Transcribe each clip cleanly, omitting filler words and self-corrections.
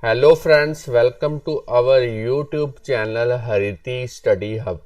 Hello friends, welcome to our YouTube channel Hariti study hub.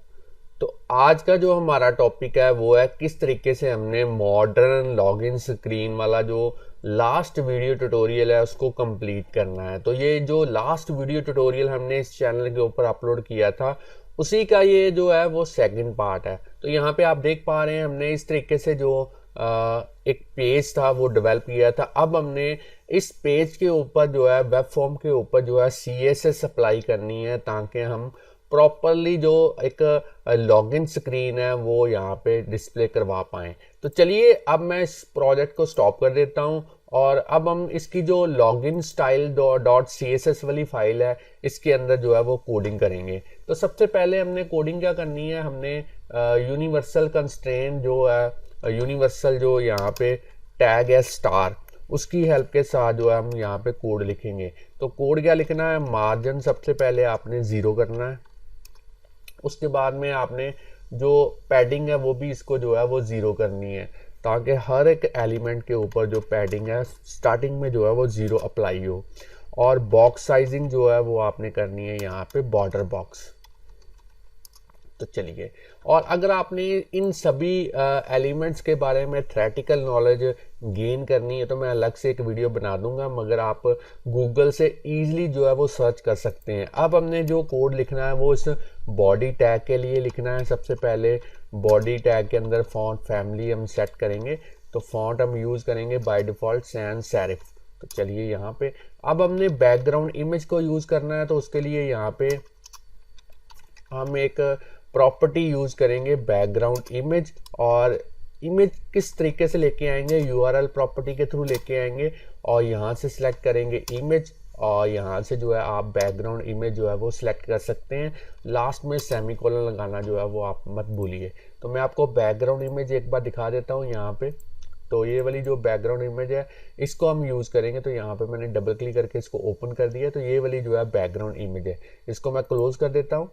तो आज का जो हमारा टॉपिक है वो है किस तरीके से हमने मॉडर्न लॉगिन स्क्रीन वाला जो लास्ट वीडियो ट्यूटोरियल है उसको कंप्लीट करना है। तो ये जो लास्ट वीडियो ट्यूटोरियल हमने इस चैनल के ऊपर अपलोड किया था उसी का ये जो है वो सेकंड पार्ट है। तो यहाँ पे आप देख पा रहे हैं हमने इस तरीके से जो एक पेज था वो डेवलप किया था। अब हमने इस पेज के ऊपर जो है वेब फॉर्म के ऊपर जो है CSS अप्लाई करनी है ताकि हम प्रॉपरली जो एक लॉगिन स्क्रीन है वो यहाँ पे डिस्प्ले करवा पाएँ। तो चलिए अब मैं इस प्रोजेक्ट को स्टॉप कर देता हूँ और अब हम इसकी जो लॉगिन स्टाइल डॉट CSS वाली फाइल है इसके अंदर जो है वो कोडिंग करेंगे। तो सबसे पहले हमने कोडिंग क्या करनी है, हमने यूनिवर्सल कंस्ट्रेंट जो है, यूनिवर्सल जो यहाँ पे टैग है स्टार, उसकी हेल्प के साथ जो है हम यहाँ पे कोड लिखेंगे। तो कोड क्या लिखना है, मार्जिन सबसे पहले आपने 0 करना है। उसके बाद में आपने जो पैडिंग है वो भी इसको जो है वो 0 करनी है ताकि हर एक एलिमेंट के ऊपर जो पैडिंग है स्टार्टिंग में जो है वो 0 अप्लाई हो। और बॉक्स साइजिंग जो है वो आपने करनी है यहाँ पे बॉर्डर बॉक्स। तो चलिए, और अगर आपने इन सभी एलिमेंट्स के बारे में थ्योरेटिकल नॉलेज गेन करनी है तो मैं अलग से एक वीडियो बना दूंगा, मगर आप गूगल से इजीली जो है वो सर्च कर सकते हैं। अब हमने जो कोड लिखना है वो इस बॉडी टैग के लिए लिखना है। सबसे पहले बॉडी टैग के अंदर फॉन्ट फैमिली हम सेट करेंगे। तो फॉन्ट हम यूज़ करेंगे बाय डिफ़ॉल्ट सैंस सेरिफ। तो चलिए यहाँ पे अब हमने बैकग्राउंड इमेज को यूज़ करना है। तो उसके लिए यहाँ पे हम एक प्रॉपर्टी यूज़ करेंगे बैकग्राउंड इमेज, और इमेज किस तरीके से लेके आएंगे, URL प्रॉपर्टी के थ्रू लेके आएंगे और यहाँ से सिलेक्ट करेंगे इमेज, और यहाँ से जो है आप बैकग्राउंड इमेज जो है वो सिलेक्ट कर सकते हैं। लास्ट में सेमीकोलन लगाना जो है वो आप मत भूलिए। तो मैं आपको बैकग्राउंड इमेज एक बार दिखा देता हूँ यहाँ पे। तो ये वाली जो बैकग्राउंड इमेज है इसको हम यूज़ करेंगे। तो यहाँ पे मैंने डबल क्लिक करके इसको ओपन कर दिया। तो ये वाली जो है बैकग्राउंड इमेज है, इसको मैं क्लोज कर देता हूँ।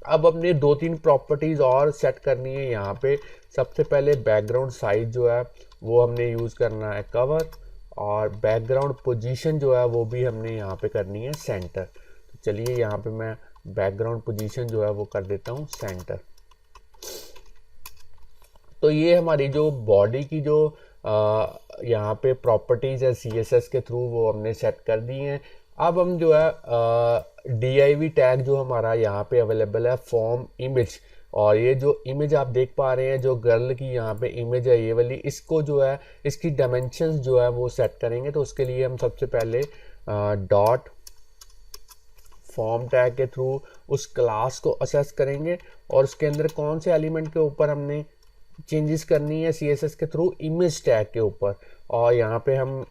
अब अपने 2-3 प्रॉपर्टीज और सेट करनी है यहाँ पे। सबसे पहले बैकग्राउंड साइज जो है वो हमने यूज़ करना है कवर, और बैकग्राउंड पोजीशन जो है वो भी हमने यहाँ पे करनी है सेंटर। तो चलिए यहाँ पे मैं बैकग्राउंड पोजीशन जो है वो कर देता हूँ सेंटर। तो ये हमारी जो बॉडी की जो यहाँ पे प्रॉपर्टीज़ है CSS के थ्रू वो हमने सेट कर दी हैं। अब हम जो है div टैग जो हमारा यहाँ पे अवेलेबल है फॉर्म इमेज, और ये जो इमेज आप देख पा रहे हैं जो गर्ल की यहाँ पे इमेज है ये वाली, इसको जो है इसकी डायमेंशंस जो है वो सेट करेंगे। तो उसके लिए हम सबसे पहले डॉट फॉर्म टैग के थ्रू उस क्लास को असेस करेंगे और उसके अंदर कौन से एलिमेंट के ऊपर हमने चेंजेस करनी है CSS के थ्रू, इमेज टैग के ऊपर। और यहाँ पे हम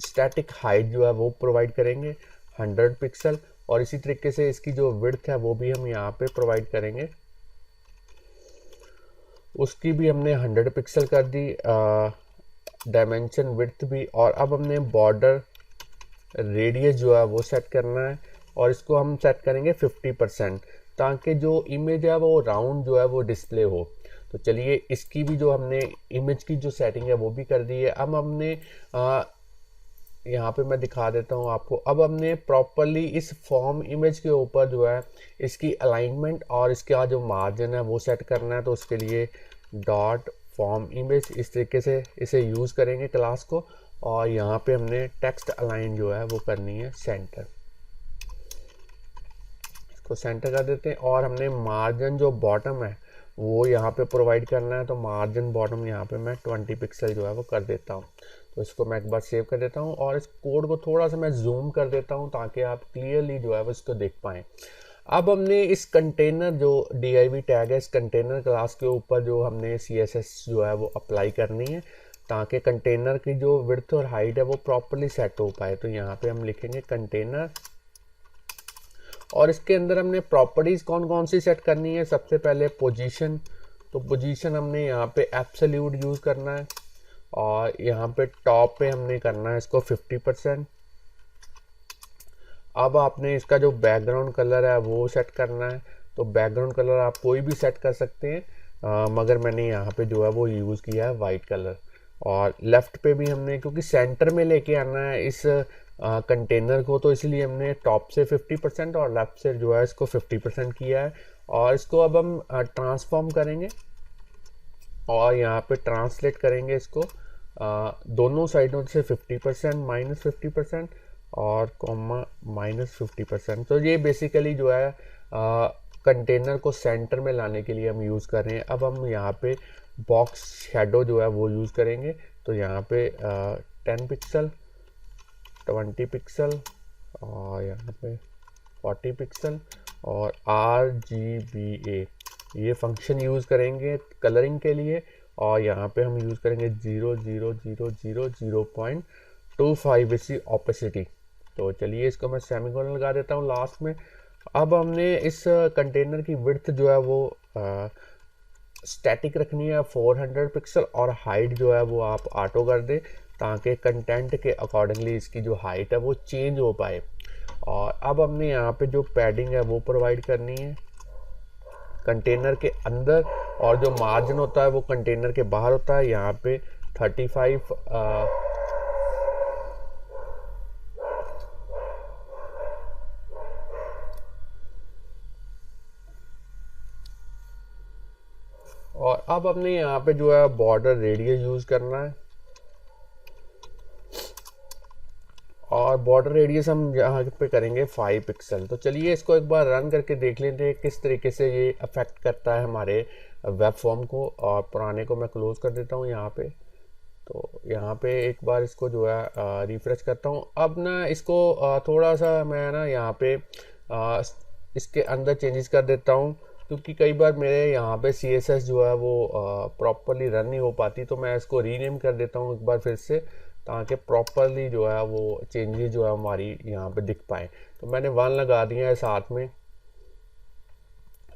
स्टैटिक हाइट जो है वो प्रोवाइड करेंगे 100 पिक्सल, और इसी तरीके से इसकी जो विड्थ है वो भी हम यहाँ पे प्रोवाइड करेंगे, उसकी भी हमने 100 पिक्सल कर दी, डायमेंशन विड्थ भी। और अब हमने बॉर्डर रेडियस जो है वो सेट करना है और इसको हम सेट करेंगे 50% ताकि जो इमेज है वो राउंड जो है वो डिस्प्ले हो। तो चलिए इसकी भी जो हमने इमेज की जो सेटिंग है वो भी कर दी है। अब हमने यहाँ पे मैं दिखा देता हूँ आपको। अब हमने प्रॉपरली इस फॉर्म इमेज के ऊपर जो है इसकी अलाइनमेंट और इसका जो मार्जिन है वो सेट करना है। तो उसके लिए डॉट फॉर्म इमेज इस तरीके से इसे यूज़ करेंगे क्लास को, और यहाँ पे हमने टेक्स्ट अलाइन जो है वो करनी है सेंटर, इसको सेंटर कर देते हैं। और हमने मार्जिन जो बॉटम है वो यहाँ पे प्रोवाइड करना है। तो मार्जिन बॉटम यहाँ पे मैं 20 पिक्सल जो है वो कर देता हूँ। तो इसको मैं एक बार सेव कर देता हूँ और इस कोड को थोड़ा सा मैं जूम कर देता हूँ ताकि आप क्लियरली जो है वो इसको देख पाएँ। अब हमने इस कंटेनर जो div टैग है इस कंटेनर क्लास के ऊपर जो हमने CSS जो है वो अप्लाई करनी है ताकि कंटेनर की जो विड्थ और हाइट है वो प्रॉपरली सेट हो पाए। तो यहाँ पे हम लिखेंगे कंटेनर, और इसके अंदर हमने प्रॉपर्टीज़ कौन कौन सी सेट करनी है। सबसे पहले पोजीशन, तो पोजीशन हमने यहाँ पे एब्सोल्यूट यूज़ करना है, और यहाँ पे टॉप पे हमने करना है इसको 50%। अब आपने इसका जो बैकग्राउंड कलर है वो सेट करना है। तो बैकग्राउंड कलर आप कोई भी सेट कर सकते हैं, मगर मैंने यहाँ पे जो है वो यूज़ किया है वाइट कलर। और लेफ़्ट पे भी हमने, क्योंकि सेंटर में लेके आना है इस कंटेनर को, तो इसलिए हमने टॉप से 50% और लेफ्ट से जो है इसको 50% किया है। और इसको अब हम ट्रांसफॉर्म करेंगे और यहाँ पे ट्रांसलेट करेंगे इसको दोनों साइडों से 50% -50% और कॉमा -50%। तो ये बेसिकली जो है कंटेनर को सेंटर में लाने के लिए हम यूज़ कर रहे हैं। अब हम यहाँ पे बॉक्स शेडो जो है वो यूज़ करेंगे। तो यहाँ पे 10 पिक्सल, 20 पिक्सल और यहाँ पे 40 पिक्सल और RGBA ये फंक्शन यूज़ करेंगे कलरिंग के लिए। और यहाँ पे हम यूज़ करेंगे 0.25 इसी ऑपेसिटी। तो चलिए इसको मैं सेमीकोलन लगा देता हूँ लास्ट में। अब हमने इस कंटेनर की विड्थ जो है वो स्टैटिक रखनी है 400 पिक्सल और हाइट जो है वो आप ऑटो कर दें ताकि कंटेंट के अकॉर्डिंगली इसकी जो हाइट है वो चेंज हो पाए। और अब हमने यहाँ पे जो पैडिंग है वो प्रोवाइड करनी है कंटेनर के अंदर, और जो मार्जिन होता है वो कंटेनर के बाहर होता है। यहाँ पे 35 और अब हमने यहाँ पे जो है बॉर्डर रेडियस यूज़ करना है और बॉर्डर रेडियस हम यहाँ पे करेंगे 5 पिक्सल। तो चलिए इसको एक बार रन करके देख लेते हैं किस तरीके से ये अफेक्ट करता है हमारे वेब फॉर्म को। और पुराने को मैं क्लोज कर देता हूँ यहाँ पे। तो यहाँ पे एक बार इसको जो है रिफ्रेश करता हूँ। अब ना इसको थोड़ा सा मैं ना यहाँ पे इसके अंदर चेंजेस कर देता हूँ, क्योंकि कई बार मेरे यहाँ पे CSS जो है वो प्रॉपरली रन नहीं हो पाती। तो मैं इसको रीनेम कर देता हूँ एक बार फिर से, ताकि प्रॉपरली जो है वो चेंजेस जो है हमारी यहाँ पे दिख पाए। तो मैंने 1 लगा दिया है साथ में।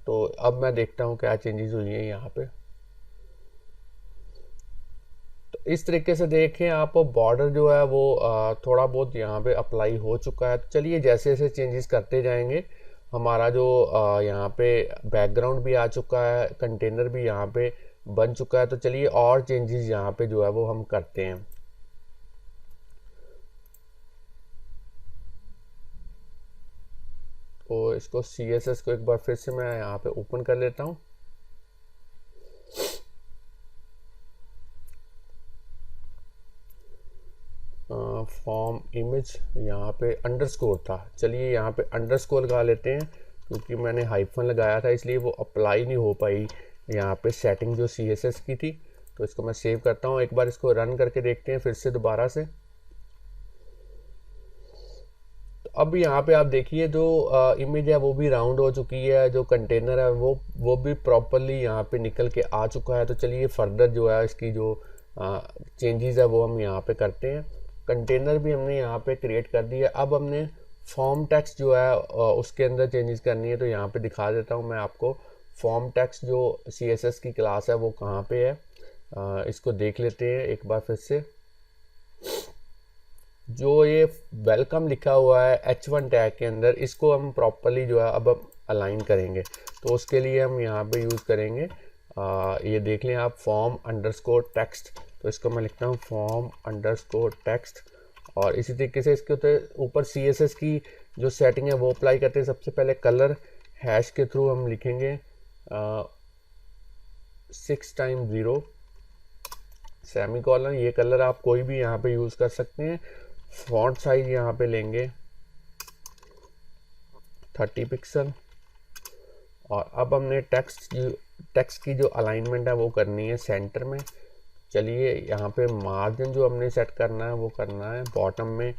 तो अब मैं देखता हूँ क्या चेंजेस हुई हैं यहाँ पे। तो इस तरीके से देखें आप, बॉर्डर जो है वो थोड़ा बहुत यहाँ पे अप्लाई हो चुका है। तो चलिए जैसे जैसे चेंजेस करते जाएंगे हमारा जो यहाँ पे बैकग्राउंड भी आ चुका है, कंटेनर भी यहाँ पे बन चुका है। तो चलिए और चेंजेस यहाँ पे जो है वो हम करते हैं। तो इसको CSS को एक बार फिर से मैं यहाँ पे ओपन कर लेता हूँ। फॉर्म इमेज यहाँ पे अंडरस्कोर था, चलिए यहाँ पे अंडरस्कोर लगा लेते हैं, क्योंकि मैंने हाइफन लगाया था इसलिए वो अप्लाई नहीं हो पाई यहाँ पे सेटिंग जो CSS की थी। तो इसको मैं सेव करता हूँ, एक बार इसको रन करके देखते हैं फिर से दोबारा से। तो अब यहाँ पे आप देखिए जो इमेज है वो भी राउंड हो चुकी है, जो कंटेनर है वो भी प्रॉपरली यहाँ पे निकल के आ चुका है। तो चलिए फर्दर जो है इसकी जो चेंजेस है वो हम यहाँ पे करते हैं। कंटेनर भी हमने यहाँ पे क्रिएट कर दिया। अब हमने फॉर्म टेक्स्ट जो है उसके अंदर चेंजेस करनी है। तो यहाँ पे दिखा देता हूँ मैं आपको फॉर्म टेक्स्ट जो CSS की क्लास है वो कहाँ पे है। इसको देख लेते हैं एक बार फिर से। जो ये वेलकम लिखा हुआ है H1 टैग के अंदर, इसको हम प्रॉपरली जो है अब हम अलाइन करेंगे। तो उसके लिए हम यहाँ पे यूज़ करेंगे ये देख लें आप फॉर्म अंडरस्कोर टेक्स्ट। तो इसको मैं लिखता हूँ फॉर्म अंडरस्कोर टेक्स्ट। और इसी तरीके से इसके ऊपर CSS की जो सेटिंग है वो अप्लाई करते हैं। सबसे पहले कलर हैश के थ्रू हम लिखेंगे 6x0 सेमीकोलन। ये कलर आप कोई भी यहाँ पे यूज़ कर सकते हैं। फॉन्ट साइज यहाँ पे लेंगे 30 पिक्सल। और अब हमने टेक्स्ट की जो अलाइनमेंट है वो करनी है सेंटर में। चलिए यहाँ पे मार्जिन जो हमने सेट करना है वो करना है बॉटम में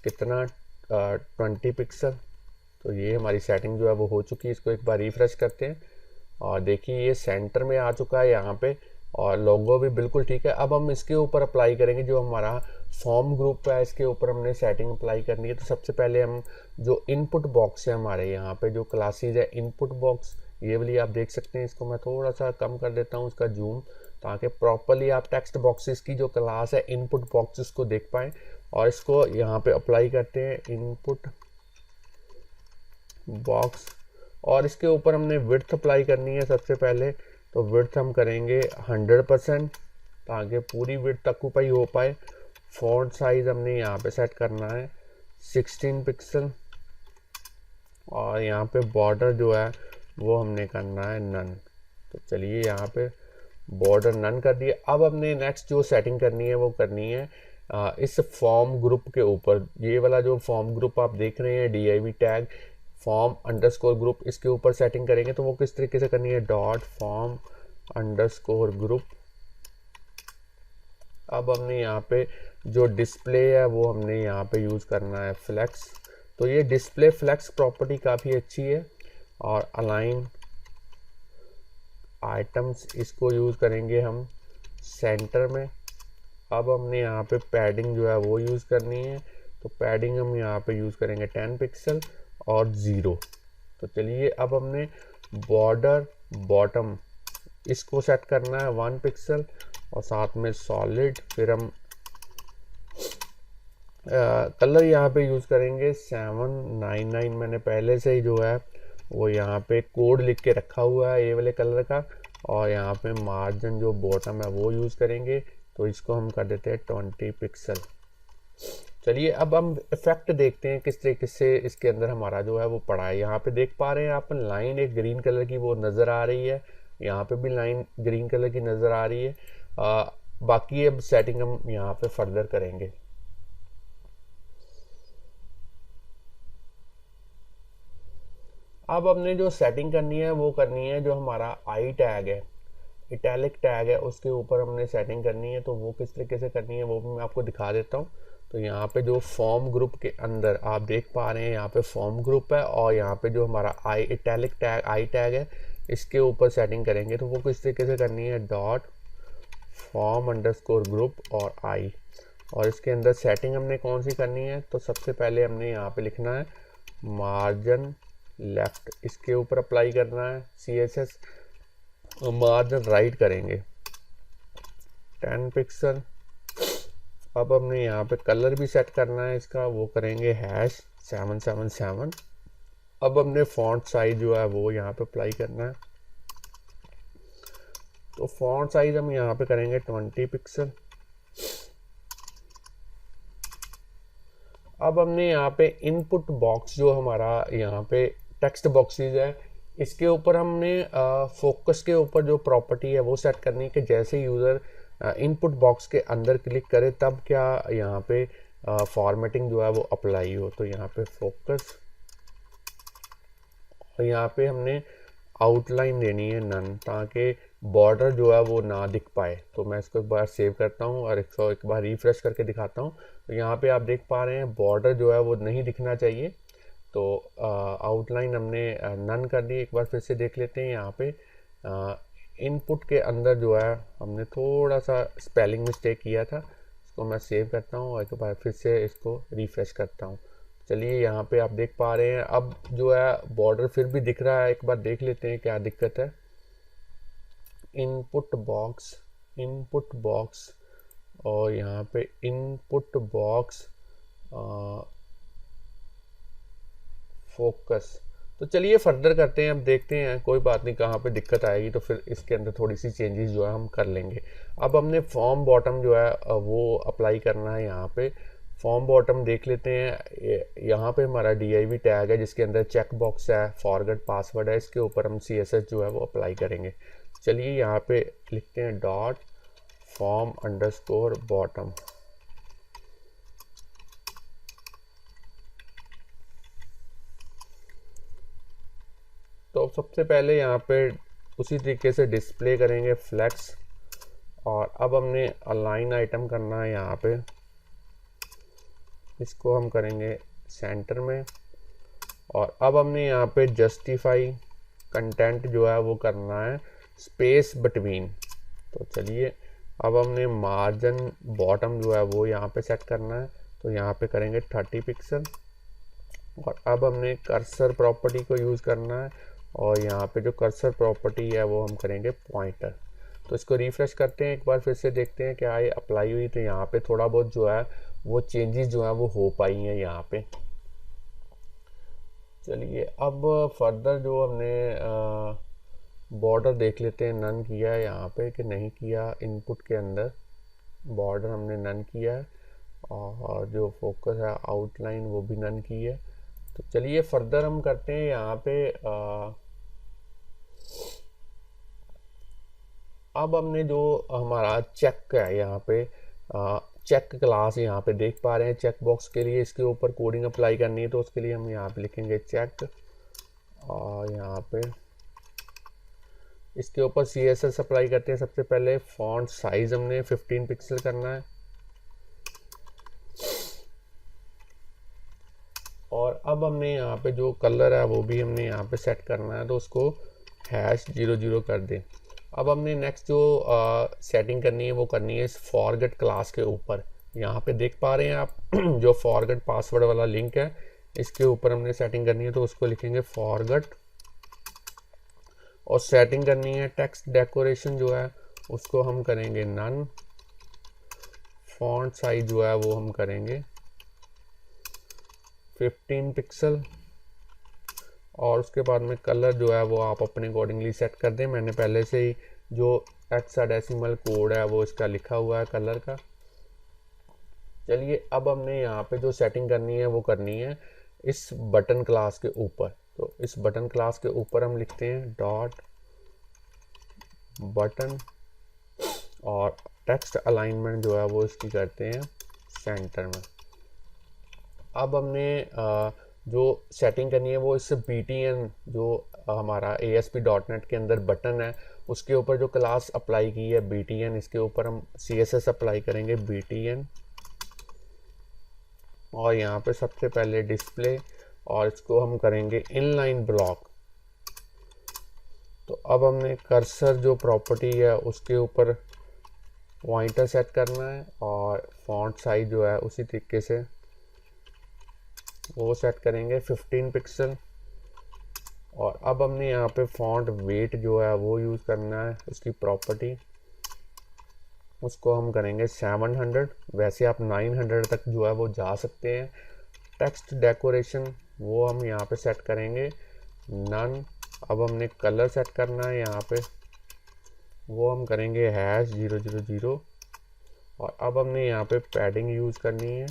कितना 20 पिक्सल। तो ये हमारी सेटिंग जो है वो हो चुकी है। इसको एक बार रिफ्रेश करते हैं और देखिए ये सेंटर में आ चुका है यहाँ पे, और लोगो भी बिल्कुल ठीक है। अब हम इसके ऊपर अप्लाई करेंगे जो हमारा फॉर्म ग्रुप है, इसके ऊपर हमने सेटिंग अप्लाई करनी है। तो सबसे पहले हम जो इनपुट बॉक्स है हमारे यहाँ पे जो क्लासेज है इनपुट बॉक्स, ये वाली आप देख सकते हैं। इसको मैं थोड़ा सा कम कर देता हूँ इसका जूम, ताकि प्रॉपरली आप टेक्स्ट बॉक्सेस की जो क्लास है इनपुट बॉक्सेस को देख पाएँ। और इसको यहाँ पे अप्लाई करते हैं इनपुट बॉक्स, और इसके ऊपर हमने विड्थ अप्लाई करनी है सबसे पहले। तो विड्थ हम करेंगे 100% ताकि पूरी विड्थ ऑक्यूपाई हो पाए। फॉन्ट साइज हमने यहाँ पे सेट करना है 16 पिक्सल, और यहाँ पे बॉर्डर जो है वो हमने करना है नन। तो चलिए यहाँ पे बॉर्डर नन कर दिए। अब हमने नेक्स्ट जो सेटिंग करनी है वो करनी है इस फॉर्म ग्रुप के ऊपर। ये वाला जो फॉर्म ग्रुप आप देख रहे हैं div tag form underscore group, इसके ऊपर सेटिंग करेंगे। तो वो किस तरीके से करनी है, डॉट फॉर्म अंडरस्कोर ग्रुप। अब हमने यहाँ पे जो डिस्प्ले है वो हमने यहाँ पे यूज़ करना है फ्लेक्स। तो ये डिस्प्ले फ्लेक्स प्रॉपर्टी काफ़ी अच्छी है। और अलाइन आइटम्स, इसको यूज़ करेंगे हम सेंटर में। अब हमने यहाँ पे पैडिंग जो है वो यूज़ करनी है। तो पैडिंग हम यहाँ पे यूज़ करेंगे 10 पिक्सल और 0। तो चलिए अब हमने बॉर्डर बॉटम इसको सेट करना है 1 पिक्सल और साथ में सॉलिड। फिर हम कलर यहाँ पे यूज़ करेंगे 799। मैंने पहले से ही जो है वो यहाँ पे कोड लिख के रखा हुआ है ये वाले कलर का। और यहाँ पे मार्जिन जो बॉटम है वो यूज़ करेंगे। तो इसको हम कर देते हैं 20 पिक्सल। चलिए अब हम इफेक्ट देखते हैं किस तरीके से इसके अंदर हमारा जो है वो पड़ा है। यहाँ पे देख पा रहे हैं आप, लाइन एक ग्रीन कलर की वो नज़र आ रही है, यहाँ पे भी लाइन ग्रीन कलर की नज़र आ रही है। बाकी अब सेटिंग हम यहाँ पे फर्दर करेंगे। अब हमने जो सेटिंग करनी है वो करनी है जो हमारा आई टैग है, इटैलिक टैग है, उसके ऊपर हमने सेटिंग करनी है। तो वो किस तरीके से करनी है वो भी मैं आपको दिखा देता हूँ। तो यहाँ पे जो फॉर्म ग्रुप के अंदर आप देख पा रहे हैं यहाँ पे फॉर्म ग्रुप है, और यहाँ पे जो हमारा आई इटैलिक टैग आई टैग है इसके ऊपर सेटिंग करेंगे। तो वो किस तरीके से करनी है, डॉट फॉर्म अंडरस्कोर ग्रुप और आई। और इसके अंदर सेटिंग हमने कौन सी करनी है, तो सबसे पहले हमने यहाँ पे लिखना है मार्जिन लेफ्ट, इसके ऊपर अप्लाई करना है CSS। मार्जिन राइट करेंगे 10 पिक्सल। अब हमने यहाँ पे कलर भी सेट करना है इसका, वो करेंगे #777। अब हमने फॉन्ट साइज जो है वो यहाँ पे अप्लाई करना है। तो फॉन्ट साइज हम यहाँ पे करेंगे 20 पिक्सल। अब हमने यहाँ पे इनपुट बॉक्स जो हमारा यहाँ पे टेक्स्ट बॉक्सेस है इसके ऊपर हमने फोकस के ऊपर जो प्रॉपर्टी है वो सेट करनी है कि जैसे यूज़र इनपुट बॉक्स के अंदर क्लिक करे तब क्या यहाँ पे फॉर्मेटिंग जो है वो अप्लाई हो। तो यहाँ पे फोकस, और यहाँ पे हमने आउटलाइन देनी है नन, ताकि बॉर्डर जो है वो ना दिख पाए। तो मैं इसको एक बार सेव करता हूँ और एक बार रिफ्रेश करके दिखाता हूँ। तो यहाँ पे आप देख पा रहे हैं बॉर्डर जो है वो नहीं दिखना चाहिए। तो आउटलाइन हमने नन कर दी। एक बार फिर से देख लेते हैं। यहाँ पे इनपुट के अंदर जो है हमने थोड़ा सा स्पेलिंग मिस्टेक किया था, इसको मैं सेव करता हूँ और एक बार फिर से इसको रिफ्रेश करता हूँ। चलिए यहाँ पे आप देख पा रहे हैं अब जो है बॉर्डर फिर भी दिख रहा है। एक बार देख लेते हैं क्या दिक्कत है। इनपुट बॉक्स और यहाँ पे इनपुट बॉक्स फोकस। तो चलिए फर्दर करते हैं, अब देखते हैं कोई बात नहीं कहाँ पे दिक्कत आएगी तो फिर इसके अंदर थोड़ी सी चेंजेस जो है हम कर लेंगे। अब हमने फॉर्म बॉटम जो है वो अप्लाई करना है। यहाँ पे फॉर्म बॉटम देख लेते हैं। यहाँ पे हमारा div टैग है जिसके अंदर चेक बॉक्स है, फॉरगेट पासवर्ड है, इसके ऊपर हम CSS जो है वो अप्लाई करेंगे। चलिए यहाँ पे लिखते हैं डॉट फॉर्म अंडरस्कोर बॉटम। तो सबसे पहले यहाँ पे उसी तरीके से डिस्प्ले करेंगे फ्लेक्स, और अब हमने अलाइन आइटम करना है। यहाँ पे इसको हम करेंगे सेंटर में, और अब हमने यहाँ पे जस्टिफाई कंटेंट जो है वो करना है स्पेस बिटवीन। तो चलिए अब हमने मार्जिन बॉटम जो है वो यहाँ पे सेट करना है। तो यहाँ पे करेंगे 30 पिक्सल, और अब हमने कर्सर प्रॉपर्टी को यूज़ करना है, और यहाँ पे जो कर्सर प्रॉपर्टी है वो हम करेंगे पॉइंटर। तो इसको रिफ्रेश करते हैं, एक बार फिर से देखते हैं क्या ये अप्लाई हुई। तो यहाँ पे थोड़ा बहुत जो है वो चेंजेस जो है वो हो पाई हैं यहाँ पे। चलिए अब फर्दर जो हमने बॉर्डर देख लेते हैं, नन किया है यहाँ पे कि नहीं किया। इनपुट के अंदर बॉर्डर हमने नन किया है। और जो फोकस है आउटलाइन वो भी नन की है। तो चलिए फर्दर हम करते हैं यहाँ पे अब हमने जो हमारा चेक है यहाँ पे चेक क्लास यहाँ पे देख पा रहे हैं, चेक बॉक्स के लिए इसके ऊपर कोडिंग अप्लाई करनी है, तो उसके लिए हम यहाँ पे लिखेंगे चेक और यहाँ पे इसके ऊपर CSS अप्लाई करते हैं। सबसे पहले फॉन्ट साइज हमने 15 पिक्सल करना है और अब हमने यहाँ पे जो कलर है वो भी हमने यहाँ पे सेट करना है, तो उसको #00 कर दें। अब हमने नेक्स्ट जो सेटिंग करनी है वो करनी है इस फॉरगेट क्लास के ऊपर। यहाँ पे देख पा रहे हैं आप जो फॉरगेट पासवर्ड वाला लिंक है इसके ऊपर हमने सेटिंग करनी है, तो उसको लिखेंगे फॉरगेट और सेटिंग करनी है टेक्स्ट डेकोरेशन जो है उसको हम करेंगे नन, फॉन्ट साइज जो है वो हम करेंगे 15 पिक्सल और उसके बाद में कलर जो है वो आप अपने अकॉर्डिंगली सेट कर दें। मैंने पहले से ही जो हेक्साडेसिमल कोड है वो इसका लिखा हुआ है कलर का। चलिए अब हमने यहाँ पे जो सेटिंग करनी है वो करनी है इस बटन क्लास के ऊपर। तो इस बटन क्लास के ऊपर हम लिखते हैं डॉट बटन और टेक्स्ट अलाइनमेंट जो है वो इसकी करते हैं सेंटर में। अब हमने जो सेटिंग करनी है वो इस BTN जो हमारा ASP.NET के अंदर बटन है उसके ऊपर जो क्लास अप्लाई की है BTN, इसके ऊपर हम CSS अप्लाई करेंगे BTN और यहाँ पे सबसे पहले डिस्प्ले और इसको हम करेंगे इनलाइन ब्लॉक। तो अब हमने कर्सर जो प्रॉपर्टी है उसके ऊपर पॉइंटर सेट करना है और फॉन्ट साइज जो है उसी तरीके से वो सेट करेंगे 15 पिक्सल और अब हमने यहाँ पे फॉन्ट वेट जो है वो यूज़ करना है, उसकी प्रॉपर्टी उसको हम करेंगे 700। वैसे आप 900 तक जो है वो जा सकते हैं। टेक्स्ट डेकोरेशन वो हम यहाँ पे सेट करेंगे नन। अब हमने कलर सेट करना है यहाँ पे वो हम करेंगे #000 और अब हमने यहाँ पे पैडिंग यूज़ करनी है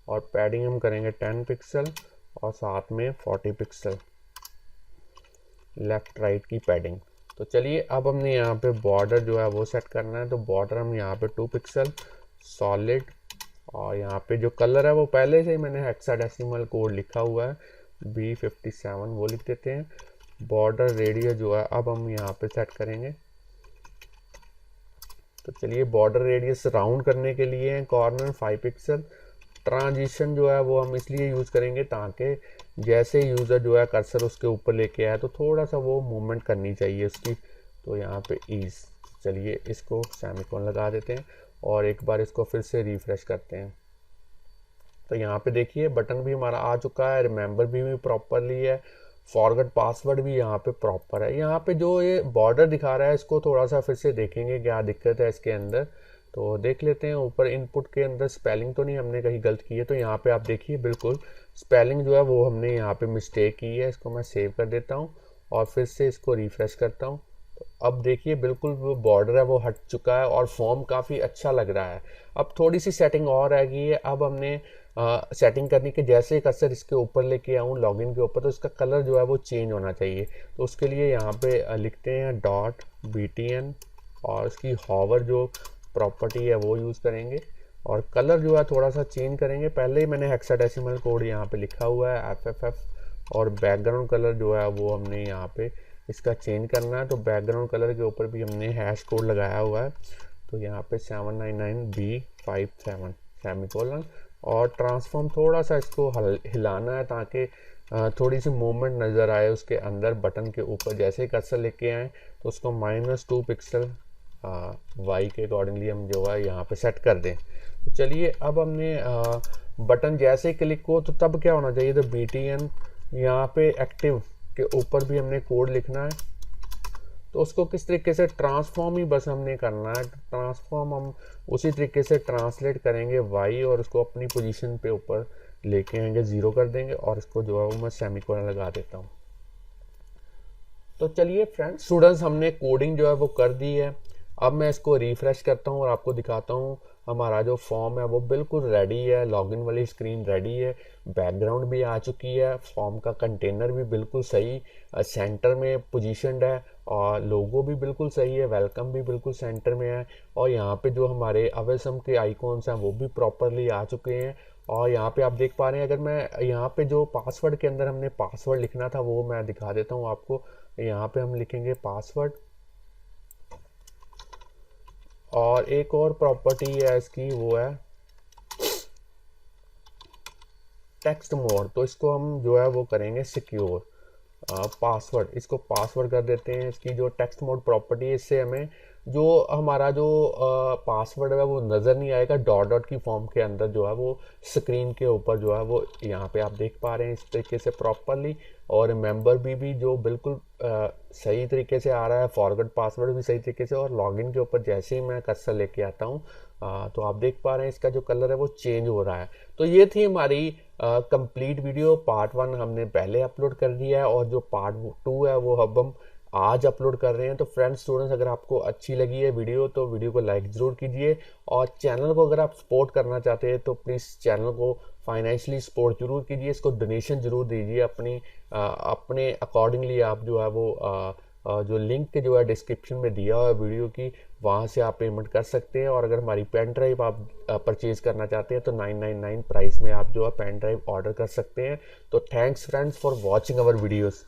और पैडिंग हम करेंगे 10 पिक्सल और साथ में 40 पिक्सल लेफ्ट राइट की पैडिंग। तो चलिए अब हमने यहाँ पे बॉर्डर जो है वो सेट करना है, तो बॉर्डर हम यहाँ पे 2 पिक्सल सॉलिड और यहाँ पे जो कलर है वो पहले से ही मैंने हेक्साडेसिमल कोड लिखा हुआ है B57 वो लिख देते हैं। बॉर्डर रेडियस जो है अब हम यहाँ पे सेट करेंगे। तो चलिए बॉर्डर रेडियस राउंड करने के लिए कॉर्नर 5 पिक्सल। ट्रांजिशन जो है वो हम इसलिए यूज़ करेंगे ताकि जैसे यूज़र जो है कर्सर उसके ऊपर लेके आए तो थोड़ा सा वो मूवमेंट करनी चाहिए उसकी। तो यहाँ पे ईज, चलिए इसको सेमीकोलन लगा देते हैं और एक बार इसको फिर से रिफ्रेश करते हैं। तो यहाँ पे देखिए बटन भी हमारा आ चुका है, रिमेंबर भी प्रॉपरली है, फॉरगेट पासवर्ड भी यहाँ पे प्रॉपर है। यहाँ पे जो ये बॉर्डर दिखा रहा है इसको थोड़ा सा फिर से देखेंगे क्या दिक्कत है इसके अंदर, तो देख लेते हैं। ऊपर इनपुट के अंदर स्पेलिंग तो नहीं हमने कहीं गलत की है, तो यहाँ पे आप देखिए बिल्कुल स्पेलिंग जो है वो हमने यहाँ पे मिस्टेक की है। इसको मैं सेव कर देता हूँ और फिर से इसको रिफ्रेश करता हूँ। तो अब देखिए बिल्कुल वो बॉर्डर है वो हट चुका है और फॉर्म काफ़ी अच्छा लग रहा है। अब थोड़ी सी सेटिंग और रह गई है। अब हमने सेटिंग करनी कि जैसे ही कर्सर इसके ऊपर लेके आऊँ लॉगिन के ऊपर तो इसका कलर जो है वो चेंज होना चाहिए। तो उसके लिए यहाँ पे लिखते हैं .btn और इसकी हॉवर जो प्रॉपर्टी है वो यूज़ करेंगे और कलर जो है थोड़ा सा चेंज करेंगे। पहले ही मैंने हेक्साडेसिमल कोड यहाँ पे लिखा हुआ है FFF और बैकग्राउंड कलर जो है वो हमने यहाँ पे इसका चेंज करना है। तो बैकग्राउंड कलर के ऊपर भी हमने हैश कोड लगाया हुआ है, तो यहाँ पे 799B57 सेमीकोलन और ट्रांसफॉर्म थोड़ा सा इसको हिलाना है ताकि थोड़ी सी मूवमेंट नज़र आए उसके अंदर बटन के ऊपर। जैसे ही कर्सर लेके आए तो उसको -2 पिक्सल वाई के अकॉर्डिंगली हम जो है यहाँ पे सेट कर दें। तो चलिए अब हमने बटन जैसे ही क्लिक हो तो तब क्या होना चाहिए, तो BTN यहाँ पे एक्टिव के ऊपर भी हमने कोड लिखना है। तो उसको किस तरीके से ट्रांसफॉर्म ही बस हमने करना है। ट्रांसफॉर्म हम उसी तरीके से ट्रांसलेट करेंगे वाई और उसको अपनी पोजीशन पे ऊपर लेके आएंगे 0 कर देंगे और इसको जो है वो मैं सेमीकोलन लगा देता हूँ। तो चलिए फ्रेंड्स स्टूडेंट्स हमने कोडिंग जो है वो कर दी है। अब मैं इसको रिफ्रेश करता हूँ और आपको दिखाता हूँ हमारा जो फॉर्म है वो बिल्कुल रेडी है, लॉगिन वाली स्क्रीन रेडी है, बैकग्राउंड भी आ चुकी है, फॉर्म का कंटेनर भी बिल्कुल सही सेंटर में पोजीशनड है और लोगो भी बिल्कुल सही है, वेलकम भी बिल्कुल सेंटर में है और यहाँ पे जो हमारे अवेसम के आइकॉन्स हैं वो भी प्रॉपरली आ चुके हैं। और यहाँ पे आप देख पा रहे हैं, अगर मैं यहाँ पे जो पासवर्ड के अंदर हमने पासवर्ड लिखना था वो मैं दिखा देता हूँ आपको। यहाँ पे हम लिखेंगे पासवर्ड और एक और प्रॉपर्टी है इसकी, वो है टेक्स्ट मोड। तो इसको हम जो है वो करेंगे सिक्योर पासवर्ड, इसको पासवर्ड कर देते हैं। इसकी जो टेक्स्ट मोड प्रॉपर्टी है इससे हमें जो हमारा जो पासवर्ड है वो नज़र नहीं आएगा, डॉट डॉट की फॉर्म के अंदर जो है वो स्क्रीन के ऊपर जो है वो यहाँ पे आप देख पा रहे हैं इस तरीके से प्रॉपरली। और रिमेंबर भी जो बिल्कुल सही तरीके से आ रहा है, फॉरगेट पासवर्ड भी सही तरीके से, और लॉगिन के ऊपर जैसे ही मैं कर्सर लेके आता हूँ तो आप देख पा रहे हैं इसका जो कलर है वो चेंज हो रहा है। तो ये थी हमारी कंप्लीट वीडियो। पार्ट 1 हमने पहले अपलोड कर दिया है और जो पार्ट 2 है वो अब हम आज अपलोड कर रहे हैं। तो फ्रेंड्स स्टूडेंट्स, अगर आपको अच्छी लगी है वीडियो तो वीडियो को लाइक ज़रूर कीजिए और चैनल को अगर आप सपोर्ट करना चाहते हैं तो प्लीज़ चैनल को फाइनेंशियली सपोर्ट जरूर कीजिए, इसको डोनेशन जरूर दीजिए अपने अकॉर्डिंगली। आप जो है वो जो लिंक जो है डिस्क्रिप्शन में दिया हुआ है वीडियो की, वहाँ से आप पेमेंट कर सकते हैं। और अगर हमारी पेन ड्राइव आप परचेज करना चाहते हैं तो 999 प्राइस में आप जो है पेन ड्राइव ऑर्डर कर सकते हैं। तो thanks friends for watching our videos.